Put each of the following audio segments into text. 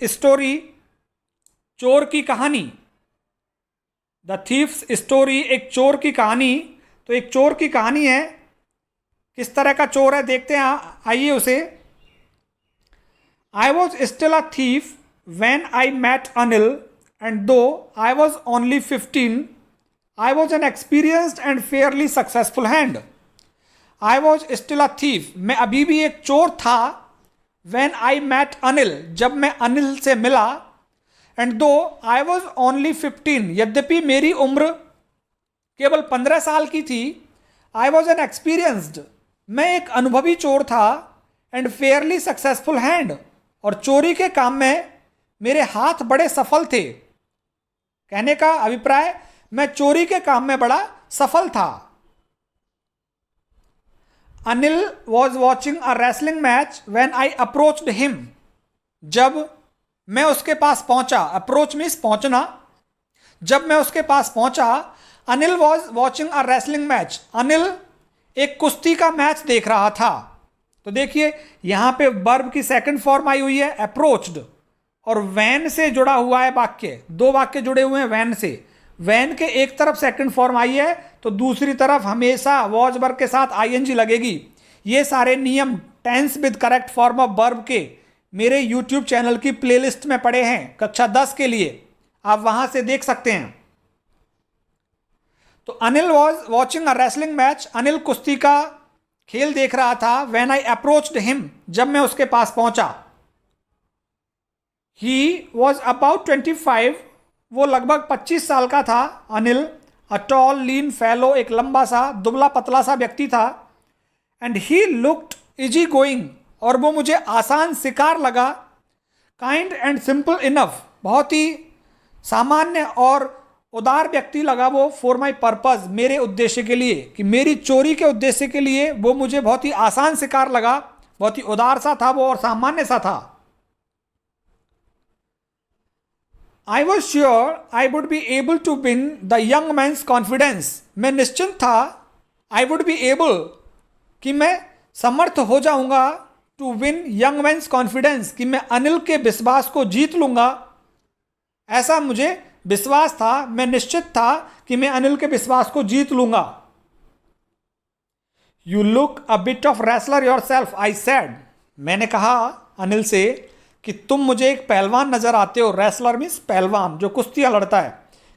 Story, चोर की कहानी। द थीफ्स स्टोरी, एक चोर की कहानी। तो एक चोर की कहानी है, किस तरह का चोर है देखते हैं, आइए उसे। I was still a thief when I met Anil, and though I was only 15, I was an experienced and fairly successful hand. I was still a thief. मैं अभी भी एक चोर था. When I met Anil, जब मैं अनिल से मिला. And though I was only 15, यद्यपि मेरी उम्र केवल 15 साल की थी. I was an experienced, मैं एक अनुभवी चोर था. And fairly successful hand, और चोरी के काम में मेरे हाथ बड़े सफल थे. कहने का अभिप्राय, मैं चोरी के काम में बड़ा सफल था. Anil was watching a wrestling match when I approached him. जब मैं उसके पास पहुंचा, अप्रोच मीन्स पहुंचना. जब मैं उसके पास पहुंचा, Anil was watching a wrestling match. Anil एक कुश्ती का मैच देख रहा था. तो देखिए यहां पे वर्ब की सेकंड फॉर्म आई हुई है अप्रोच्ड, और वैन से जुड़ा हुआ है वाक्य. दो वाक्य जुड़े हुए हैं वैन से. वैन के एक तरफ सेकंड फॉर्म आई है, तो दूसरी तरफ हमेशा वॉज वर्ब के साथ आईएनजी लगेगी. ये सारे नियम tense with correct form of verb के मेरे यूट्यूब चैनल की प्लेलिस्ट में पड़े हैं कक्षा 10 के लिए, आप वहां से देख सकते हैं. तो Anil was watching a wrestling match, Anil कुश्ती का खेल देख रहा था. व्हेन आई अप्रोच्ड हिम, जब मैं उसके पास पहुंचा. ही वॉज अबाउट 25, वो लगभग 25 साल का था. Anil a tall lean fellow, एक लंबा सा दुबला पतला सा व्यक्ति था. And he looked easy going, और वो मुझे आसान शिकार लगा. काइंड एंड सिंपल इनफ, बहुत ही सामान्य और उदार व्यक्ति लगा वो. फॉर माई पर्पज, मेरे उद्देश्य के लिए, कि मेरी चोरी के उद्देश्य के लिए वो मुझे बहुत ही आसान शिकार लगा. बहुत ही उदार सा था वो और सामान्य सा था. I was sure I would be able to win the young man's confidence. मैं निश्चिंत था, I would be able, कि मैं समर्थ हो जाऊंगा, to win young man's confidence, कि मैं अनिल के विश्वास को जीत लूंगा. ऐसा मुझे विश्वास था, मैं निश्चित था कि मैं अनिल के विश्वास को जीत लूंगा. You look a bit of wrestler yourself, I said. मैंने कहा अनिल से कि तुम मुझे एक पहलवान नजर आते हो. रेसलर मीन्स पहलवान, जो कुश्तियां लड़ता है.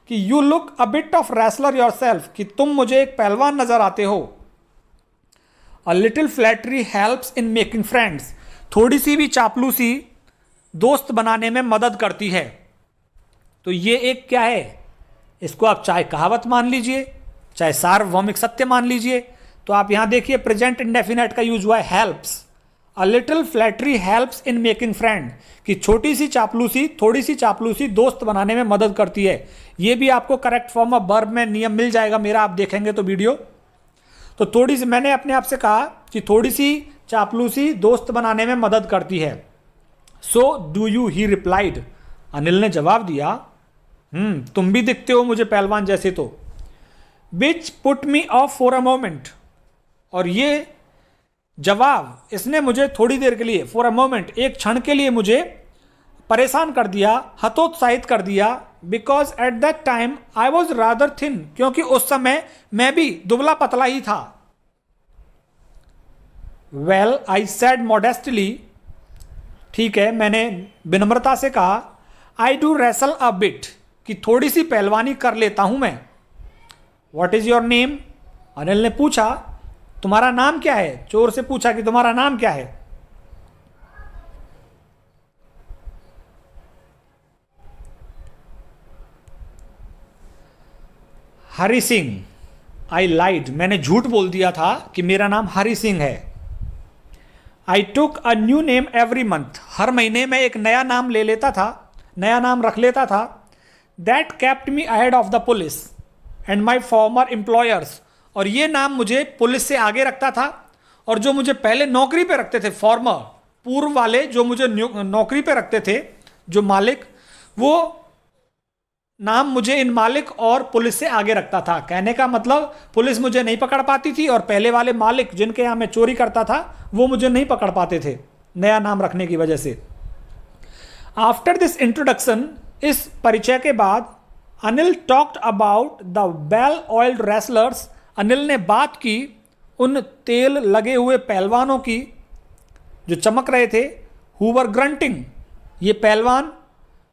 कि you look a bit of wrestler yourself, कि तुम मुझे एक पहलवान नजर आते हो. A little flattery helps in making friends, थोड़ी सी भी चापलूसी दोस्त बनाने में मदद करती है. तो ये एक क्या है, इसको आप चाहे कहावत मान लीजिए, चाहे सार्वभौमिक सत्य मान लीजिए. तो आप यहां देखिए प्रेजेंट इंडेफिनेट का यूज हुआ है helps. A little flattery helps in making friend, कि छोटी सी चापलूसी, थोड़ी सी चापलूसी दोस्त बनाने में मदद करती है. ये भी आपको करेक्ट फॉर्म ऑफ वर्ब में नियम मिल जाएगा मेरा, आप देखेंगे तो वीडियो. तो थोड़ी सी, मैंने अपने आप से कहा कि थोड़ी सी चापलूसी दोस्त बनाने में मदद करती है. So do you, he replied, Anil ने जवाब दिया, तुम भी दिखते हो मुझे पहलवान जैसे. तो which put me of for a moment, और ये जवाब इसने मुझे थोड़ी देर के लिए, फॉर अ मोमेंट, एक क्षण के लिए मुझे परेशान कर दिया, हतोत्साहित कर दिया. Because at that time I was rather thin, क्योंकि उस समय मैं भी दुबला पतला ही था. वेल आई सेड मॉडेस्टली, ठीक है मैंने विनम्रता से कहा. I do wrestle a bit, कि थोड़ी सी पहलवानी कर लेता हूं मैं. What is your name, Anil ने पूछा, तुम्हारा नाम क्या है. चोर से पूछा कि तुम्हारा नाम क्या है. हरि सिंह. आई लाइड, मैंने झूठ बोल दिया था कि मेरा नाम हरि सिंह है. I took a new name every month, हर महीने मैं एक नया नाम ले लेता था, नया नाम रख लेता था. That kept me ahead of the police and my farmer employers, और ये नाम मुझे पुलिस से आगे रखता था, और जो मुझे पहले नौकरी पे रखते थे, फॉर्मर, पूर्व वाले जो मुझे नौकरी पे रखते थे, जो मालिक, वो नाम मुझे इन मालिक और पुलिस से आगे रखता था. कहने का मतलब पुलिस मुझे नहीं पकड़ पाती थी, और पहले वाले मालिक जिनके यहाँ मैं चोरी करता था वो मुझे नहीं पकड़ पाते थे नया नाम रखने की वजह से. आफ्टर दिस इंट्रोडक्शन, इस परिचय के बाद, Anil talked about the well oiled wrestlers, Anil ने बात की उन तेल लगे हुए पहलवानों की जो चमक रहे थे, हु वर ग्रंटिंग, ये पहलवान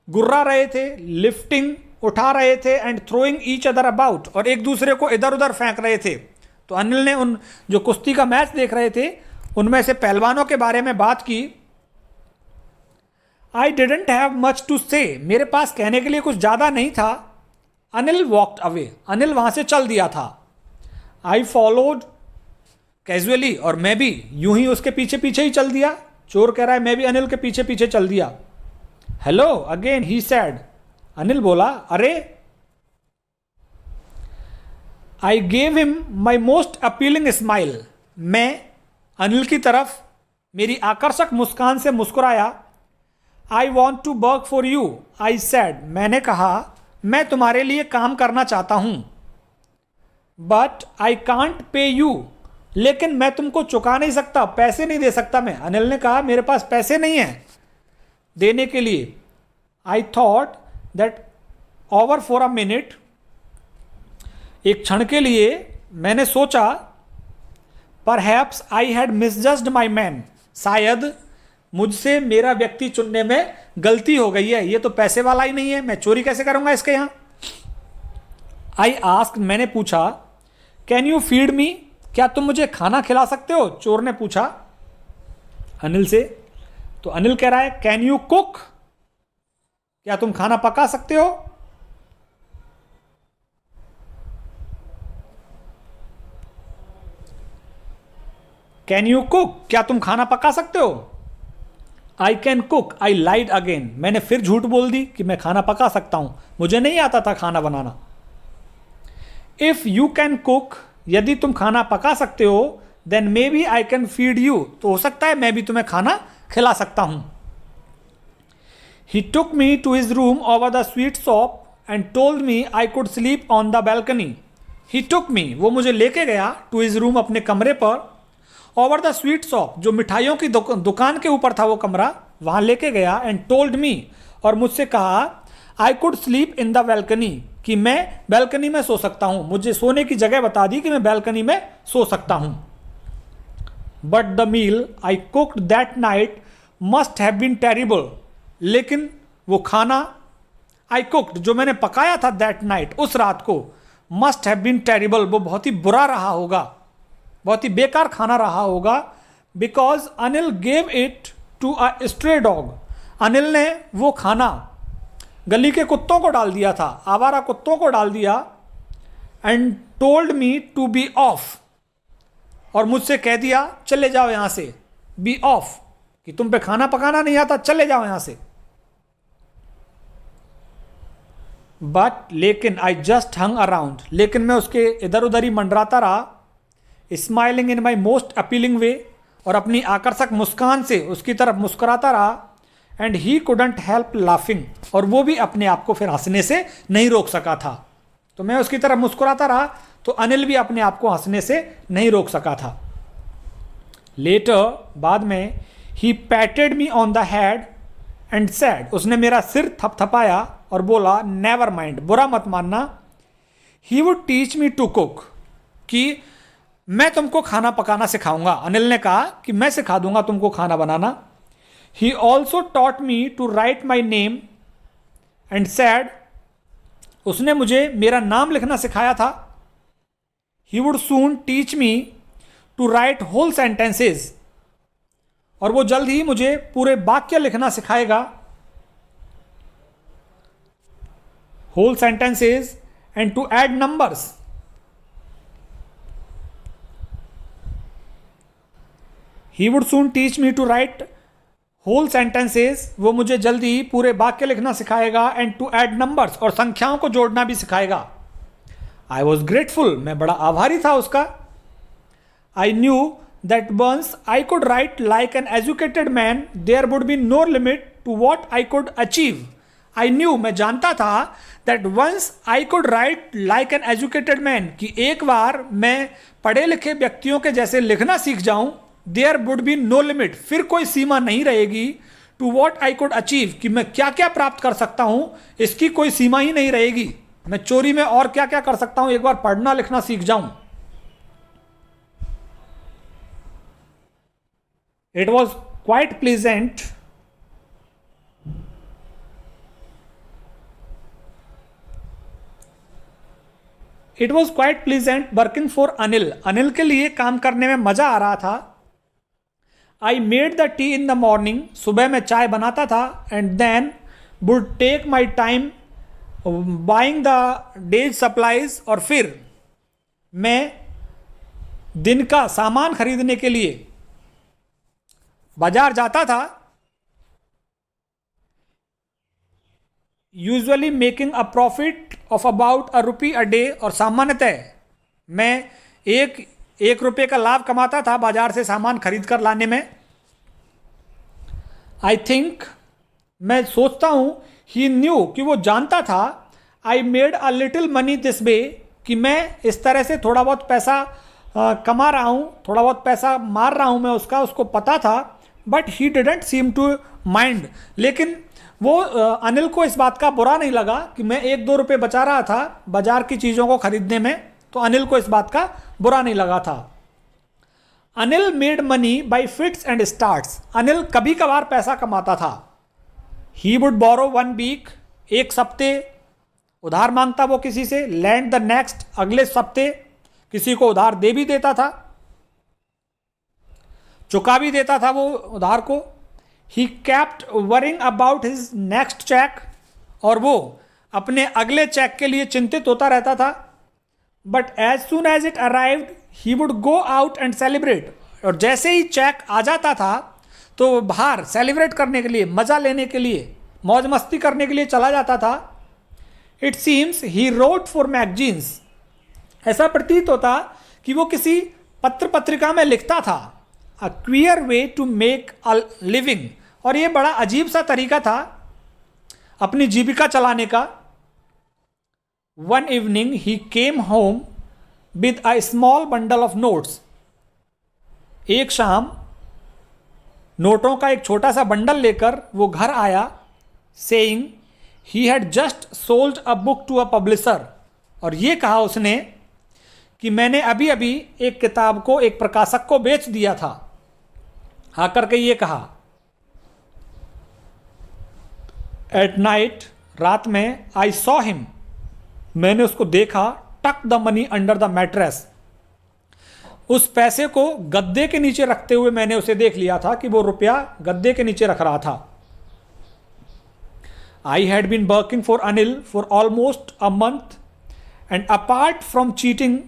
गुर्रा रहे थे, लिफ्टिंग, उठा रहे थे, and throwing each other about, और एक दूसरे को इधर उधर फेंक रहे थे। तो अनिल ने उन जो कुश्ती का मैच देख रहे थे उनमें से पहलवानों के बारे में बात की। I didn't have much to say, मेरे पास कहने के लिए कुछ ज़्यादा नहीं था। अनिल वॉकड अवे, अनिल वहाँ से चल दिया था। आई फॉलोड कैजुअली, और मैं भी यूं ही उसके पीछे पीछे ही चल दिया। चोर कह रहा है मैं भी अनिल के पीछे पीछे चल दिया। Hello again he said, Anil बोला अरे। I gave him my most appealing smile, मैं अनिल की तरफ मेरी आकर्षक मुस्कान से मुस्कुराया। I want to work for you, I said, मैंने कहा मैं तुम्हारे लिए काम करना चाहता हूं। But I can't pay you, लेकिन मैं तुमको चुका नहीं सकता, पैसे नहीं दे सकता मैं। अनिल ने कहा मेरे पास पैसे नहीं हैं देने के लिए। I thought that over for a minute, एक क्षण के लिए मैंने सोचा, perhaps I had misjudged my man, शायद मुझसे मेरा व्यक्ति चुनने में गलती हो गई है, ये तो पैसे वाला ही नहीं है, मैं चोरी कैसे करूंगा इसके यहां। आई आस्क्ड, मैंने पूछा, कैन यू फीड मी, क्या तुम मुझे खाना खिला सकते हो, चोर ने पूछा अनिल से। तो अनिल कह रहा है कैन यू कुक, क्या तुम खाना पका सकते हो। कैन यू कुक, क्या तुम खाना पका सकते हो। I can cook, I lied again, मैंने फिर झूठ बोल दी कि मैं खाना पका सकता हूं, मुझे नहीं आता था खाना बनाना। इफ यू कैन कुक, यदि तुम खाना पका सकते हो, then maybe I can feed you, तो हो सकता है मैं भी तुम्हें खाना खिला सकता हूं। He took me to his room over the sweet shop and told me I could sleep on the balcony. He took me, वो मुझे लेके गया, टू हिज रूम, अपने कमरे पर, ओवर द स्वीट शॉप, जो मिठाइयों की दुकान के ऊपर था वो कमरा, वहां लेके गया, एंड टोल्ड मी, और मुझसे कहा, आई could sleep in the balcony, कि मैं बैल्कनी में सो सकता हूं, मुझे सोने की जगह बता दी कि मैं बैल्कनी में सो सकता हूं। But the meal I cooked that night must have been terrible, लेकिन वो खाना आई कुक्ड, जो मैंने पकाया था दैट नाइट, उस रात को, मस्ट हैव बीन टेरिबल, वो बहुत ही बुरा रहा होगा, बहुत ही बेकार खाना रहा होगा। Because Anil gave it to a stray dog, Anil ने वो खाना गली के कुत्तों को डाल दिया था, आवारा कुत्तों को डाल दिया। And told me to be off, और मुझसे कह दिया चले जाओ यहां से, बी ऑफ, कि तुम पे खाना पकाना नहीं आता, चले जाओ यहां से। बट लेकिन आई जस्ट हंग अराउंड, लेकिन मैं उसके इधर उधर ही मंडराता रहा, smiling in my most appealing way, और अपनी आकर्षक मुस्कान से उसकी तरफ मुस्कुराता रहा। And he couldn't help laughing, और वो भी अपने आप को फिर हंसने से नहीं रोक सका था। तो मैं उसकी तरफ मुस्कुराता रहा, तो अनिल भी अपने आप को हंसने से नहीं रोक सका था। लेटर, बाद में, he patted me on the head and said, उसने मेरा सिर थपथपाया और बोला, नेवर माइंड, बुरा मत मानना। He would teach me to cook, कि मैं तुमको खाना पकाना सिखाऊंगा, अनिल ने कहा कि मैं सिखा दूंगा तुमको खाना बनाना। He also taught me to write my name and said, उसने मुझे मेरा नाम लिखना सिखाया था। He would soon teach me to write whole sentences, और वो जल्द ही मुझे पूरे वाक्य लिखना सिखाएगा, whole sentences, and to add numbers. He would soon teach me to write whole sentences, वो मुझे जल्दी ही पूरे वाक्य लिखना सिखाएगा, एंड टू ऐड नंबर्स, और संख्याओं को जोड़ना भी सिखाएगा। आई वॉज ग्रेटफुल, मैं बड़ा आभारी था उसका। I knew that once I could write like an educated man, there would be no limit to what I could achieve. I knew, मैं जानता था, that once I could write like an educated man, कि एक बार मैं पढ़े लिखे व्यक्तियों के जैसे लिखना सीख जाऊं, there would be no limit, फिर कोई सीमा नहीं रहेगी, to what I could achieve, कि मैं क्या क्या प्राप्त कर सकता हूं, इसकी कोई सीमा ही नहीं रहेगी। मैं चोरी में और क्या क्या कर सकता हूं, एक बार पढ़ना लिखना सीख जाऊं। It was quite pleasant it was quite pleasant working for Anil. Anil के लिए काम करने में मजा आ रहा था। I made the tea in the morning, सुबह में चाय बनाता था। And then would take my time buying the day's supplies, और फिर मैं दिन का सामान खरीदने के लिए बाजार जाता था। Usually making a profit of about ₹1 a day, और सामान्यतः मैं एक रुपये का लाभ कमाता था बाजार से सामान खरीद कर लाने में। आई थिंक, मैं सोचता हूं, ही न्यू, कि वो जानता था। I made a little money this way, कि मैं इस तरह से थोड़ा बहुत पैसा कमा रहा हूं, थोड़ा बहुत पैसा मार रहा हूं मैं उसको पता था। But he didn't seem to mind, लेकिन वो अनिल को इस बात का बुरा नहीं लगा कि मैं 1-2 रुपये बचा रहा था बाजार की चीज़ों को खरीदने में, तो अनिल को इस बात का बुरा नहीं लगा था। Anil made money by fits and starts, Anil कभी कभार पैसा कमाता था। ही वुड बोरो 1 week, एक सप्ते उधार मांगता वो किसी से। लैंड द नेक्स्ट, अगले सप्ते किसी को उधार दे भी देता था, चुका भी देता था वो उधार को। He kept worrying about his next cheque, और वो अपने अगले चेक के लिए चिंतित होता रहता था। But as soon as it arrived he would go out and celebrate, और जैसे ही चेक आ जाता था तो वो बाहर सेलिब्रेट करने के लिए, मज़ा लेने के लिए, मौज मस्ती करने के लिए चला जाता था। It seems he wrote for magazines, ऐसा प्रतीत होता कि वो किसी पत्र पत्रिका में लिखता था। A queer way to make a living, और ये बड़ा अजीब सा तरीका था अपनी जीविका चलाने का। One evening he came home with a small bundle of notes, एक शाम नोटों का एक छोटा सा बंडल लेकर वो घर आया। Saying he had just sold a book to a publisher, और ये कहा उसने कि मैंने अभी अभी एक किताब को एक प्रकाशक को बेच दिया था। आकर के ये कहा। एट नाइट, रात में, आई सॉ हिम, मैंने उसको देखा। टक the money under the mattress, उस पैसे को गद्दे के नीचे रखते हुए मैंने उसे देख लिया था कि वो रुपया गद्दे के नीचे रख रहा था। I had been working for Anil for almost a month, and apart from cheating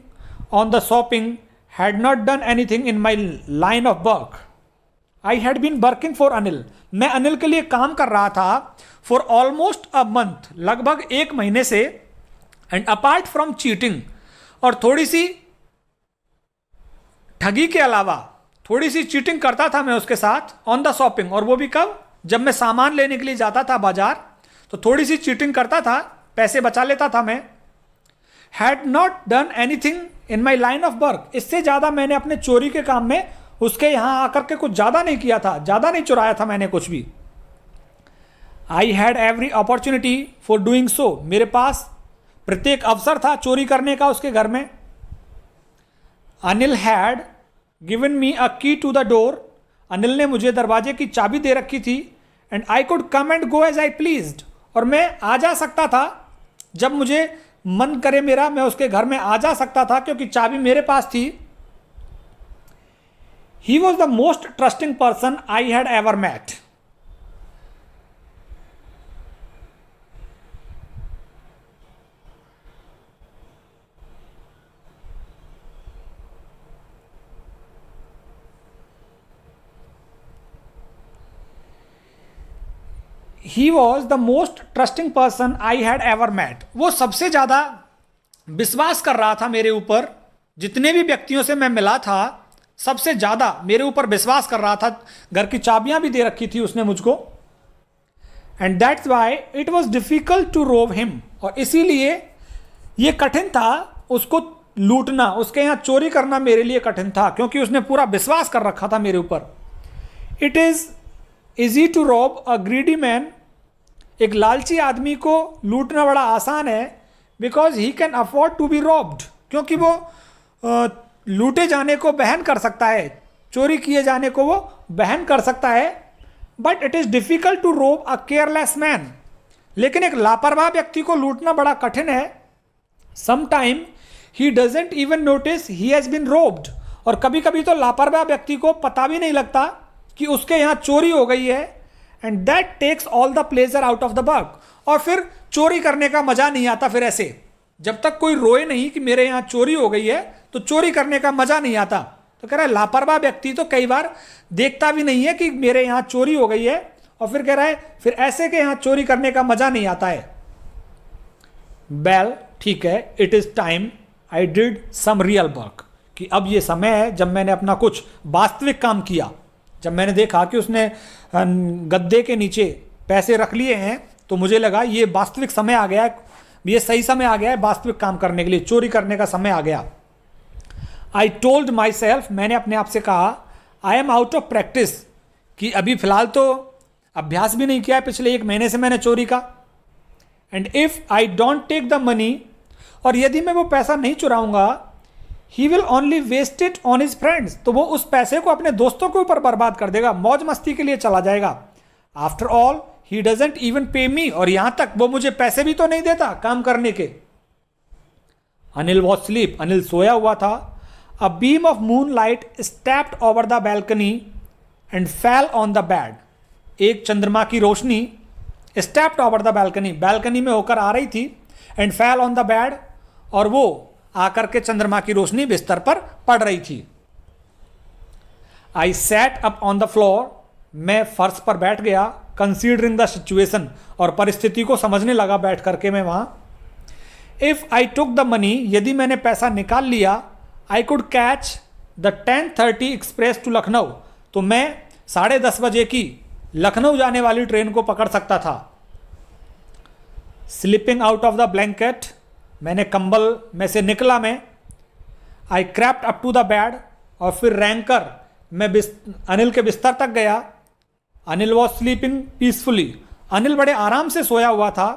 on the shopping had not done anything in my line of work. I had been working for Anil, मैं अनिल के लिए काम कर रहा था फॉर ऑलमोस्ट अ मंथ, लगभग 1 महीने से। एंड अपार्ट फ्रॉम चीटिंग, और थोड़ी सी ठगी के अलावा थोड़ी सी चीटिंग करता था मैं उसके साथ। ऑन द शॉपिंग, और वो भी कब, जब मैं सामान लेने के लिए जाता था बाजार, तो थोड़ी सी चीटिंग करता था, पैसे बचा लेता था मैं। Had not done anything in my line of work, इससे ज़्यादा मैंने अपने चोरी के काम में उसके यहाँ आकर के कुछ ज़्यादा नहीं किया था, ज़्यादा नहीं चुराया था मैंने कुछ भी। I had every opportunity for doing so, मेरे पास प्रत्येक अवसर था चोरी करने का उसके घर में। अनिल हैड गिवन मी अ की टू द डोर, अनिल ने मुझे दरवाजे की चाबी दे रखी थी। And I could come and go as I pleased, और मैं आ जा सकता था जब मुझे मन करे मेरा, मैं उसके घर में आ जा सकता था क्योंकि चाबी मेरे पास थी। He was the most trusting person I had ever met. He was the most trusting person I had ever met, वो सबसे ज़्यादा विश्वास कर रहा था मेरे ऊपर, जितने भी व्यक्तियों से मैं मिला था सबसे ज़्यादा मेरे ऊपर विश्वास कर रहा था। घर की चाबियां भी दे रखी थी उसने मुझको। And that's why it was difficult to rob him, और इसीलिए ये कठिन था उसको लूटना, उसके यहाँ चोरी करना मेरे लिए कठिन था, क्योंकि उसने पूरा विश्वास कर रखा था मेरे ऊपर। It is easy to rob a greedy man, एक लालची आदमी को लूटना बड़ा आसान है, because he can afford to be robbed, क्योंकि वो लूटे जाने को बहन कर सकता है, चोरी किए जाने को वो बहन कर सकता है। But it is difficult to rob a careless man, लेकिन एक लापरवाह व्यक्ति को लूटना बड़ा कठिन है। Sometime he doesn't even notice he has been robbed, और कभी कभी तो लापरवाह व्यक्ति को पता भी नहीं लगता कि उसके यहाँ चोरी हो गई है। And that takes all the pleasure out of the work, और फिर चोरी करने का मजा नहीं आता। फिर ऐसे जब तक कोई रोए नहीं कि मेरे यहाँ चोरी हो गई है, तो चोरी करने का मजा नहीं आता। तो कह रहा है लापरवाह व्यक्ति तो कई बार देखता भी नहीं है कि मेरे यहाँ चोरी हो गई है, और फिर कह रहा है फिर ऐसे के यहाँ चोरी करने का मजा नहीं आता है। वेल ठीक है, it is time I did some real work, कि अब ये समय है जब मैंने अपना कुछ वास्तविक काम किया। जब मैंने देखा कि उसने गद्दे के नीचे पैसे रख लिए हैं, तो मुझे लगा ये वास्तविक समय आ गया है, ये सही समय आ गया है वास्तविक काम करने के लिए, चोरी करने का समय आ गया। आई टोल्ड माई सेल्फ, मैंने अपने आप से कहा, I am out of practice, कि अभी फिलहाल तो अभ्यास भी नहीं किया है, पिछले 1 महीने से मैंने चोरी का। And if I don't take the money, और यदि मैं वो पैसा नहीं चुराऊंगा, he will only waste it on his friends, तो वो उस पैसे को अपने दोस्तों के ऊपर बर्बाद कर देगा, मौज मस्ती के लिए चला जाएगा। After all he doesn't even पे मी, और यहां तक वो मुझे पैसे भी तो नहीं देता काम करने के। अनिल वॉज स्लीप, अनिल सोया हुआ था। A beam of moonlight stepped over the balcony and fell on the bed, एक चंद्रमा की रोशनी stepped over the balcony, balcony में होकर आ रही थी, and fell on the bed, और वो आकर के चंद्रमा की रोशनी बिस्तर पर पड़ रही थी। I sat up on the floor, मैं फर्श पर बैठ गया, कंसीडरिंग द सिचुएशन, और परिस्थिति को समझने लगा बैठ करके मैं वहां। If I took the money, यदि मैंने पैसा निकाल लिया, I could catch the 10:30 express to Lucknow, तो मैं 10:30 बजे की लखनऊ जाने वाली ट्रेन को पकड़ सकता था। Slipping out of the blanket, मैंने कंबल में से निकला मैं। I crept up to the bed, और फिर रैंक कर मैं अनिल के बिस्तर तक गया। Anil was sleeping peacefully, Anil बड़े आराम से सोया हुआ था।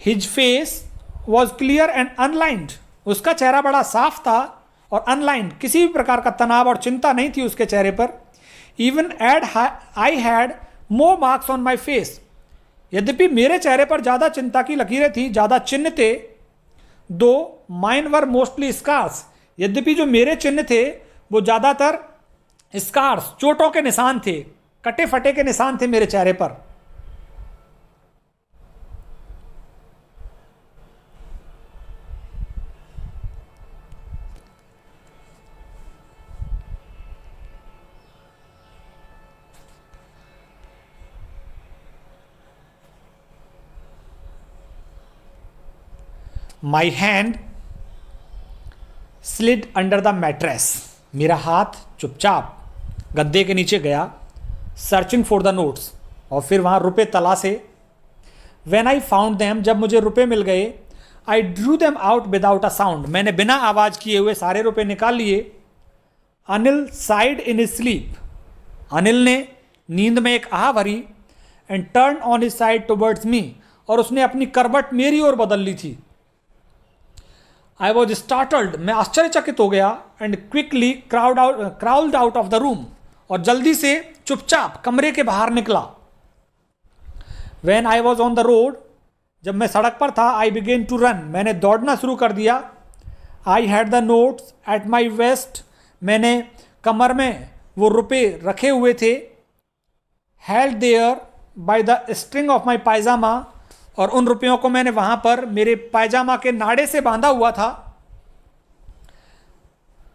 His face was clear and unlined, उसका चेहरा बड़ा साफ था और अनलाइंड, किसी भी प्रकार का तनाव और चिंता नहीं थी उसके चेहरे पर। Even I had more marks on my face, यद्यपि मेरे चेहरे पर ज़्यादा चिंता की लकीरें थी, ज़्यादा चिन्ह थे। दो माइन वर मोस्टली स्कार्स, यद्यपि जो मेरे चिन्ह थे वो ज़्यादातर स्कार्स, चोटों के निशान थे, कटे फटे के निशान थे मेरे चेहरे पर। My hand slid under the mattress, मेरा हाथ चुपचाप गद्दे के नीचे गया। सर्चिंग फॉर द नोट्स, और फिर वहाँ रुपए तलाशे। व्हेन आई फाउंड देम, जब मुझे रुपए मिल गए, I drew them out without a sound, मैंने बिना आवाज़ किए हुए सारे रुपए निकाल लिए। Anil side in his sleep, Anil ने नींद में एक आह भरी। And turn on his side towards me, और उसने अपनी करवट मेरी ओर बदल ली थी। आई वॉज स्टार्टल्ड, मैं आश्चर्यचकित हो गया। And quickly crawled out of the room, और जल्दी से चुपचाप कमरे के बाहर निकला। When I was on the road, जब मैं सड़क पर था, आई बिगेन टू रन, मैंने दौड़ना शुरू कर दिया। I had the notes at my waist, मैंने कमर में वो रुपए रखे हुए थे। Held there by the string of my pyjama, और उन रुपयों को मैंने वहां पर मेरे पायजामा के नाड़े से बांधा हुआ था।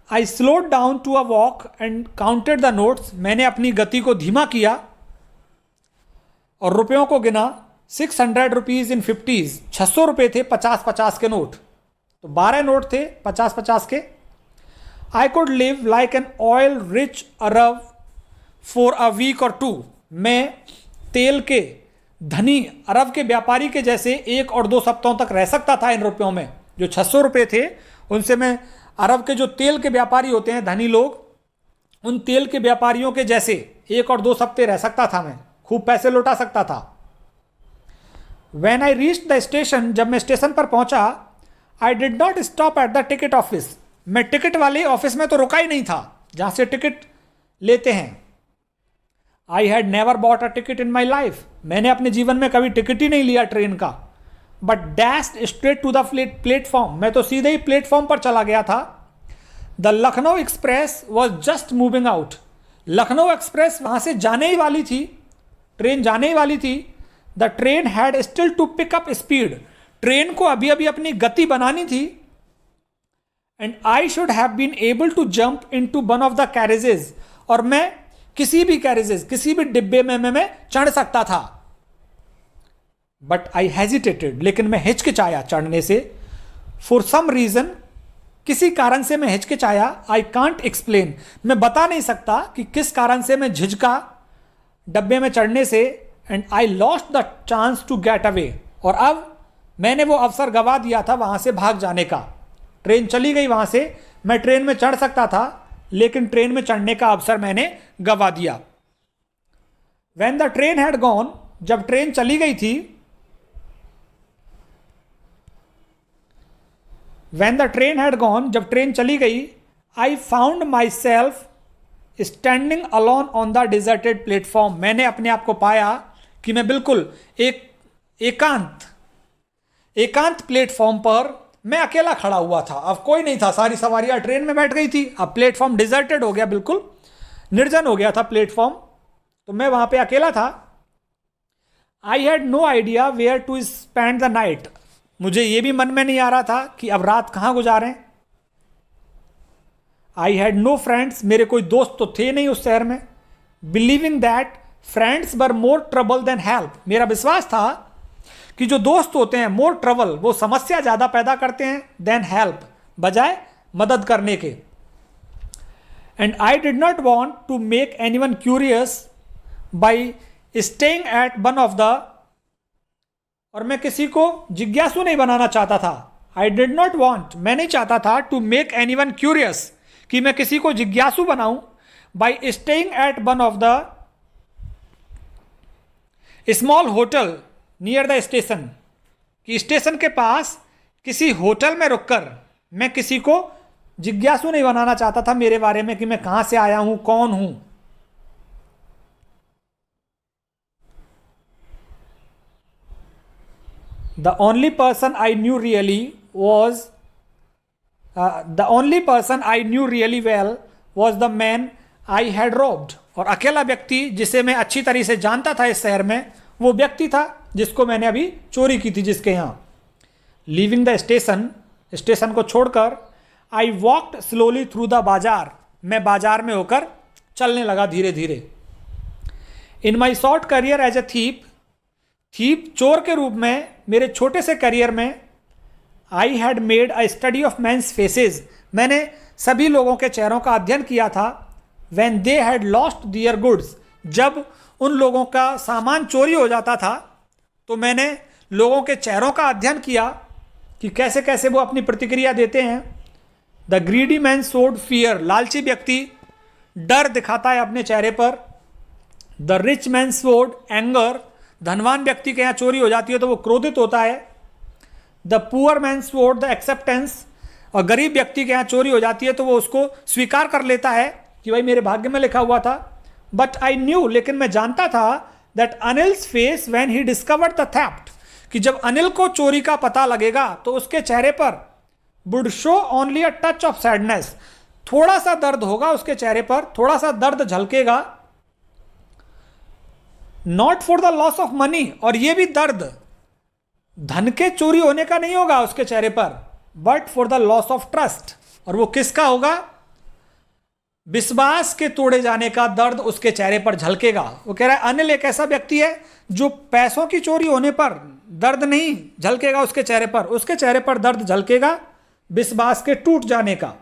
I slowed down to a walk and counted the notes, मैंने अपनी गति को धीमा किया और रुपयों को गिना। 600 रुपीज इन 50s, 600 रुपये थे 50-50 के नोट, तो 12 नोट थे 50-50 के। I could live like an oil rich Arab for a week और 2, मैं तेल के धनी अरब के व्यापारी के जैसे 1 और 2 सप्ताहों तक रह सकता था इन रुपयों में। जो 600 रुपये थे उनसे मैं अरब के जो तेल के व्यापारी होते हैं धनी लोग, उन तेल के व्यापारियों के जैसे 1 और 2 हफ्ते रह सकता था मैं। खूब पैसे लौटा सकता था। When I reached the station, जब मैं स्टेशन पर पहुंचा, I did not stop at the ticket office. मैं टिकट वाले ऑफिस में तो रुका ही नहीं था जहां से टिकट लेते हैं। I had never bought a ticket in my life. मैंने अपने जीवन में कभी टिकट ही नहीं लिया ट्रेन का। But dashed straight to the platform. मैं तो सीधे ही प्लेटफॉर्म पर चला गया था। The Lucknow express was just moving out. Lucknow express वहां से जाने ही वाली थी, ट्रेन जाने ही वाली थी। The train had still to pick up speed. Train को अभी अभी अपनी गति बनानी थी। And I should have been able to jump into one of the carriages. और मैं किसी भी कैरेजेस, किसी भी डिब्बे में मैं चढ़ सकता था। बट आई हेजिटेटेड, लेकिन मैं हिचकिचाया चढ़ने से। फॉर सम रीजन, किसी कारण से मैं हिचकिचाया। आई कांट एक्सप्लेन, मैं बता नहीं सकता कि किस कारण से मैं झिझका डब्बे में चढ़ने से। And I lost the chance to get away. और अब मैंने वो अवसर गवा दिया था वहां से भाग जाने का। ट्रेन चली गई वहां से, मैं ट्रेन में चढ़ सकता था, लेकिन ट्रेन में चढ़ने का अवसर मैंने गवा दिया। When the train had gone, जब ट्रेन चली गई थी, When the train had gone, जब ट्रेन चली गई, I found myself standing alone on the deserted platform. मैंने अपने आप को पाया कि मैं बिल्कुल एकांत प्लेटफॉर्म पर मैं अकेला खड़ा हुआ था। अब कोई नहीं था, सारी सवारियां ट्रेन में बैठ गई थी। अब प्लेटफॉर्म डिजर्टेड हो गया, बिल्कुल निर्जन हो गया था प्लेटफॉर्म, तो मैं वहां पे अकेला था। I had no idea where to spend the night. मुझे यह भी मन में नहीं आ रहा था कि अब रात कहां गुजारें। आई हैड नो फ्रेंड्स, मेरे कोई दोस्त तो थे नहीं उस शहर में। Believing that friends were more trouble than help, मेरा विश्वास था कि जो दोस्त होते हैं मोर ट्रबल, वो समस्या ज्यादा पैदा करते हैं देन हेल्प, बजाय मदद करने के। And I did not want to make anyone curious by staying at one of the, और मैं किसी को जिज्ञासु नहीं बनाना चाहता था। आई डिड नॉट वॉन्ट, मैं नहीं चाहता था टू मेक एनीवन क्यूरियस, कि मैं किसी को जिज्ञासु बनाऊं, by staying at one of the small hotel near the station, कि स्टेशन के पास किसी होटल में रुककर मैं किसी को जिज्ञासु नहीं बनाना चाहता था मेरे बारे में, कि मैं कहां से आया हूं, कौन हूं। The only person I knew really well was the man I had robed. और अकेला व्यक्ति जिसे मैं अच्छी तरह से जानता था इस शहर में, वो व्यक्ति था जिसको मैंने अभी चोरी की थी, जिसके यहाँ। लीविंग द स्टेशन, स्टेशन को छोड़कर, I walked slowly through the bazaar, मैं बाजार में होकर चलने लगा धीरे धीरे। In my short career as a thief, चोर के रूप में मेरे छोटे से करियर में, I had made a study of men's faces, मैंने सभी लोगों के चेहरों का अध्ययन किया था। When they had lost their goods, जब उन लोगों का सामान चोरी हो जाता था, तो मैंने लोगों के चेहरों का अध्ययन किया कि कैसे कैसे वो अपनी प्रतिक्रिया देते हैं। The greedy man showed fear, लालची व्यक्ति डर दिखाता है अपने चेहरे पर। The rich man showed anger, धनवान व्यक्ति के यहाँ चोरी हो जाती है तो वो क्रोधित होता है। The poor man showed the acceptance, और गरीब व्यक्ति के यहाँ चोरी हो जाती है तो वो उसको स्वीकार कर लेता है कि भाई मेरे भाग्य में लिखा हुआ था। बट आई न्यू, लेकिन मैं जानता था, that Anil's face when he discovered the theft, कि जब अनिल को चोरी का पता लगेगा तो उसके चेहरे पर would show only a touch of sadness, थोड़ा सा दर्द होगा उसके चेहरे पर, थोड़ा सा दर्द झलकेगा। Not for the loss of money, और ये भी दर्द धन के चोरी होने का नहीं होगा उसके चेहरे पर, but for the loss of trust, और वो किसका होगा? विश्वास के तोड़े जाने का दर्द उसके चेहरे पर झलकेगा। वो कह रहा है अनिल एक ऐसा व्यक्ति है जो पैसों की चोरी होने पर दर्द नहीं झलकेगा उसके चेहरे पर, उसके चेहरे पर दर्द झलकेगा विश्वास के टूट जाने का।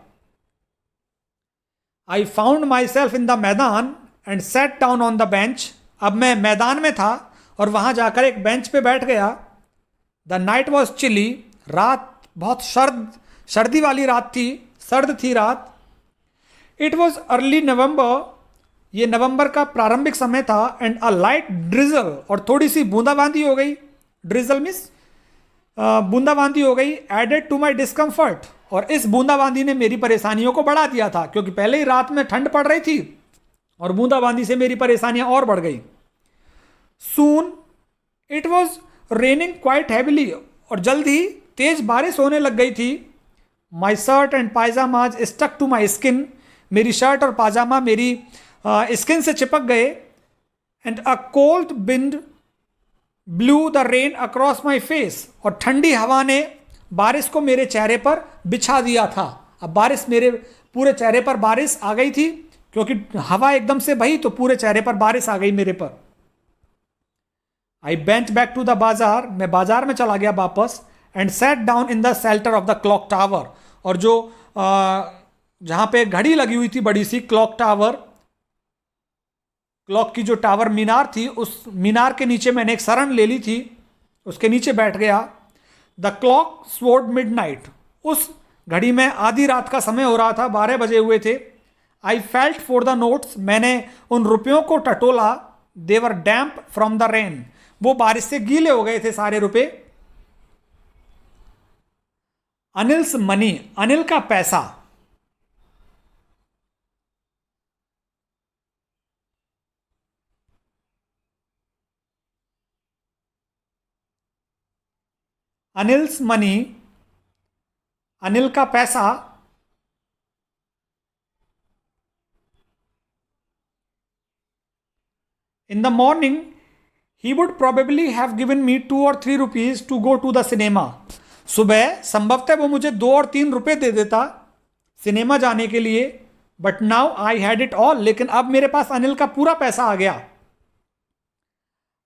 I found myself in the maidan and sat down on the bench, अब मैं मैदान में था और वहां जाकर एक बेंच पे बैठ गया। द नाइट वॉज चिली, रात बहुत सर्दी वाली रात थी, सर्द थी रात। इट वॉज अर्ली नवंबर, ये नवंबर का प्रारंभिक समय था एंड अ लाइट ड्रिजल, और थोड़ी सी बूंदाबांदी हो गई, ड्रिजल मीन्स बूंदाबांदी हो गई, एडेड टू माई डिस्कम्फर्ट, और इस बूंदाबांदी ने मेरी परेशानियों को बढ़ा दिया था, क्योंकि पहले ही रात में ठंड पड़ रही थी और बूंदाबांदी से मेरी परेशानियां और बढ़ गई। Soon it was raining quite heavily, और जल्द ही तेज बारिश होने लग गई थी। My shirt and pyjamas stuck to my skin, मेरी शर्ट और पाजामा मेरी स्किन से चिपक गए। And a cold wind blew the rain across my face, और ठंडी हवा ने बारिश को मेरे चेहरे पर बिछा दिया था। अब बारिश मेरे पूरे चेहरे पर बारिश आ गई थी, क्योंकि हवा एकदम से बही तो पूरे चेहरे पर बारिश आ गई मेरे पर। आई bent back to the bazaar, मैं बाजार में चला गया वापस। And sat down in the shelter of the clock tower, और जो जहां पे घड़ी लगी हुई थी बड़ी सी, क्लॉक टावर, क्लॉक की जो टावर मीनार थी, उस मीनार के नीचे मैंने एक शरण ले ली थी, उसके नीचे बैठ गया। द क्लॉक स्वोर्ड मिडनाइट, उस घड़ी में आधी रात का समय हो रहा था, 12 बजे हुए थे। I felt for the notes, मैंने उन रुपयों को टटोला। देवर डैम्प फ्रॉम द रेन, वो बारिश से गीले हो गए थे सारे रुपए। अनिल्स मनी, अनिल का पैसा। अनिल्स मनी, अनिल का पैसा। In the morning he would probably have given me 2 or 3 rupees to go to the cinema, सुबह संभवतः वो मुझे 2 और 3 रुपए दे देता सिनेमा जाने के लिए। But now I had it all, लेकिन अब मेरे पास अनिल का पूरा पैसा आ गया।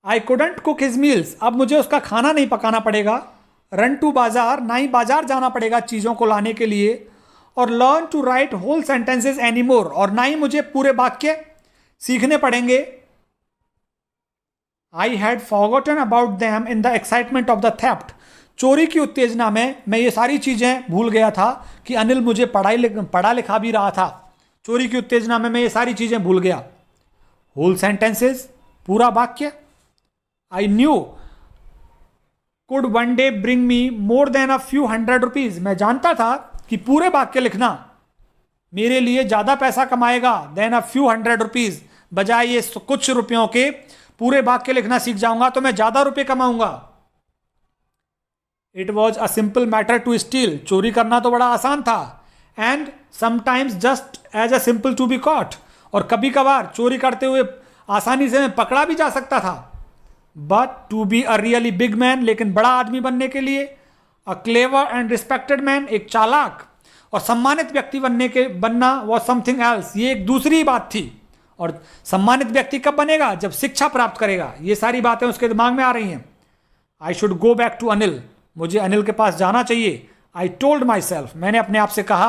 I couldn't cook his meals, अब मुझे उसका खाना नहीं पकाना पड़ेगा। रन टू बाजार, ना ही बाजार जाना पड़ेगा चीज़ों को लाने के लिए। और learn to write whole sentences any more, और ना ही मुझे पूरे वाक्य सीखने पड़ेंगे। I had forgotten about them in the excitement of the theft, चोरी की उत्तेजना में मैं ये सारी चीज़ें भूल गया था कि अनिल मुझे पढ़ा लिखा भी रहा था। चोरी की उत्तेजना में मैं ये सारी चीज़ें भूल गया। होल सेंटेंसेस, पूरा वाक्य। I knew could one day bring me more than a few hundred rupees, मैं जानता था कि पूरे वाक्य लिखना मेरे लिए ज़्यादा पैसा कमाएगा than a few hundred rupees, बजाय ये कुछ रुपयों के पूरे वाक्य लिखना सीख जाऊंगा तो मैं ज़्यादा रुपये कमाऊंगा। It was a simple matter to steal, चोरी करना तो बड़ा आसान था। And sometimes just as a simple to be caught, और कभी कभार चोरी करते हुए आसानी से मैं पकड़ा भी जा सकता था। But to be a really big man, लेकिन बड़ा आदमी बनने के लिए, a clever and respected man, एक चालाक और सम्मानित व्यक्ति बनना वॉज समथिंग एल्स, ये एक दूसरी बात थी। और सम्मानित व्यक्ति कब बनेगा? जब शिक्षा प्राप्त करेगा। ये सारी बातें उसके दिमाग में आ रही हैं। I should go back to Anil, मुझे अनिल के पास जाना चाहिए। आई टोल्ड माई सेल्फ, मैंने अपने आप से कहा,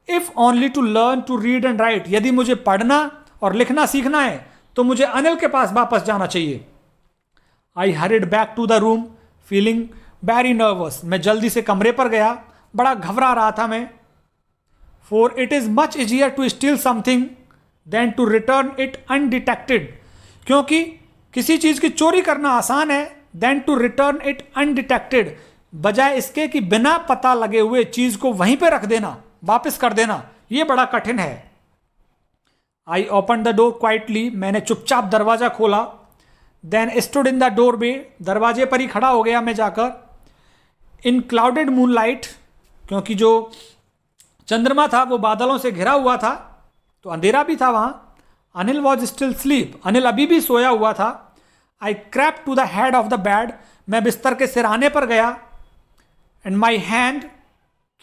if only to learn to read and write, यदि मुझे पढ़ना और लिखना सीखना है तो मुझे अनिल के पास वापस जाना चाहिए। I hurried back to the room feeling very nervous, मैं जल्दी से कमरे पर गया, बड़ा घबरा रहा था मैं। For it is much easier to steal something than to return it undetected, क्योंकि किसी चीज की चोरी करना आसान है than to return it undetected, बजाय इसके कि बिना पता लगे हुए चीज को वहीं पे रख देना, वापस कर देना, यह बड़ा कठिन है। I open the door quietly, मैंने चुपचाप दरवाजा खोला। Then stood in the doorway, दरवाजे पर ही खड़ा हो गया मैं जाकर। इन क्लाउडेड मूनलाइट, क्योंकि जो चंद्रमा था वो बादलों से घिरा हुआ था तो अंधेरा भी था वहां। Anil was still sleep, Anil अभी भी सोया हुआ था। I crept to the head of the bed, मैं बिस्तर के सिरहाने पर गया। And my hand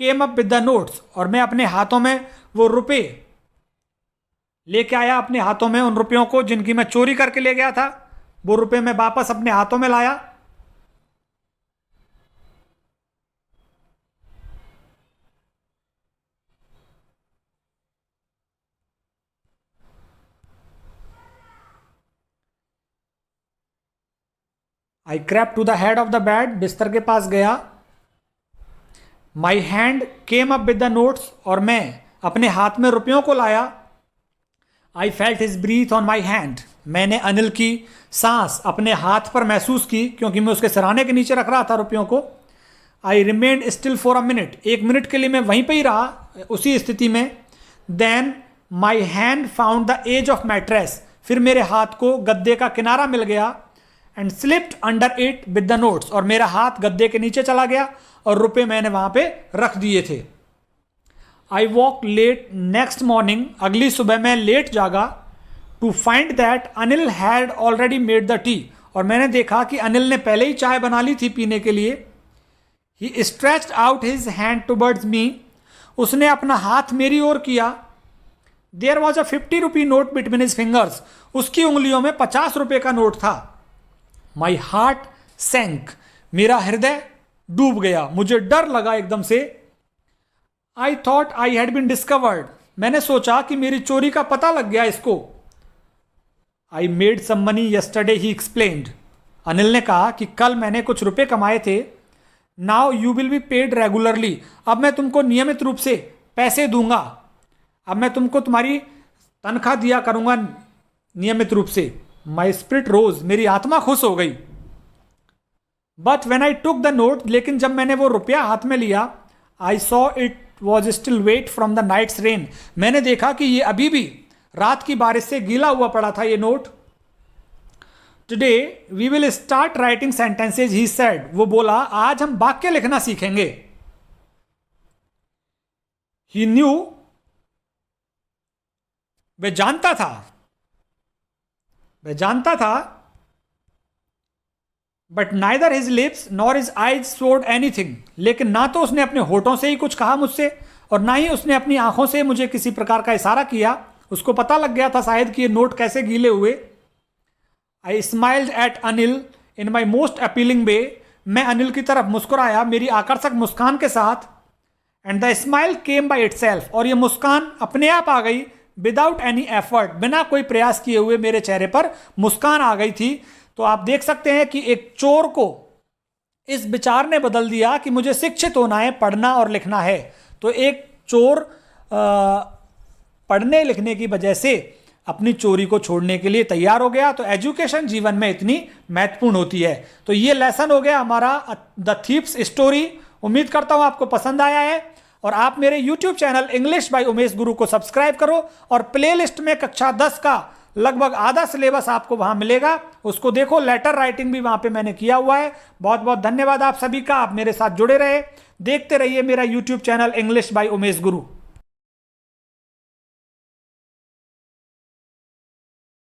came up with the notes, और मैं अपने हाथों में वो रुपए लेके आया, अपने हाथों में उन रुपयों को जिनकी मैं चोरी करके ले गया था, वो रुपए मैं वापस अपने हाथों में लाया। I crept to the head of the bed, बिस्तर के पास गया। My hand came up with the notes, और मैं अपने हाथ में रुपयों को लाया। I felt his breath on my hand, मैंने अनिल की सांस अपने हाथ पर महसूस की क्योंकि मैं उसके सराहने के नीचे रख रहा था रुपयों को। आई remained still for a minute, 1 minute के लिए मैं वहीं पर ही रहा उसी स्थिति में। Then my hand found the edge of mattress, फिर मेरे हाथ को गद्दे का किनारा मिल गया। And slipped under it with the notes, और मेरा हाथ गद्दे के नीचे चला गया और रुपए मैंने वहां पे रख दिए थे। I woke late next morning, अगली सुबह मैं लेट जागा। To find that Anil had already made the tea, और मैंने देखा कि अनिल ने पहले ही चाय बना ली थी पीने के लिए। He stretched out his hand towards me, उसने अपना हाथ मेरी ओर किया। There was a 50 rupee note between his fingers, उसकी उंगलियों में 50 रुपए का नोट था। माई हार्ट सैंक, मेरा हृदय डूब गया, मुझे डर लगा एकदम से। I thought I had been discovered, मैंने सोचा कि मेरी चोरी का पता लग गया इसको। I made some money yesterday, he explained, Anil ने कहा कि कल मैंने कुछ रुपए कमाए थे। Now you will be paid regularly, अब मैं तुमको नियमित रूप से पैसे दूंगा, अब मैं तुमको तुम्हारी तनख्वाह दिया करूंगा नियमित रूप से। माई स्पिरिट रोज, मेरी आत्मा खुश हो गई। But when I took the note, लेकिन जब मैंने वो रुपया हाथ में लिया, I saw it was still wet from the night's rain, मैंने देखा कि ये अभी भी रात की बारिश से गीला हुआ पड़ा था ये नोट। Today we will start writing sentences, he said, वो बोला आज हम वाक्य लिखना सीखेंगे। ही न्यू, वह जानता था, but neither his lips nor his eyes showed anything, लेकिन ना तो उसने अपने होठों से ही कुछ कहा मुझसे और ना ही उसने अपनी आंखों से मुझे किसी प्रकार का इशारा किया। उसको पता लग गया था शायद कि ये नोट कैसे गीले हुए। I smiled at Anil in my most appealing way, मैं अनिल की तरफ मुस्कुराया मेरी आकर्षक मुस्कान के साथ। And the smile came by itself, और ये मुस्कान अपने आप आ गई, विदाउट एनी एफर्ट, बिना कोई प्रयास किए हुए मेरे चेहरे पर मुस्कान आ गई थी। तो आप देख सकते हैं कि एक चोर को इस विचार ने बदल दिया कि मुझे शिक्षित होना है, पढ़ना और लिखना है। तो एक चोर पढ़ने लिखने की वजह से अपनी चोरी को छोड़ने के लिए तैयार हो गया। तो एजुकेशन जीवन में इतनी महत्वपूर्ण होती है। तो ये लेसन हो गया हमारा द थीव्स स्टोरी। उम्मीद करता हूं आपको पसंद आया है, और आप मेरे YouTube channel English by Umesh गुरु को सब्सक्राइब करो, और प्लेलिस्ट में कक्षा 10 का लगभग आधा सिलेबस आपको वहां मिलेगा, उसको देखो। लेटर राइटिंग भी वहां पे मैंने किया हुआ है। बहुत बहुत धन्यवाद आप सभी का, आप मेरे साथ जुड़े रहे, देखते रहिए मेरा YouTube channel English by Umesh Guru.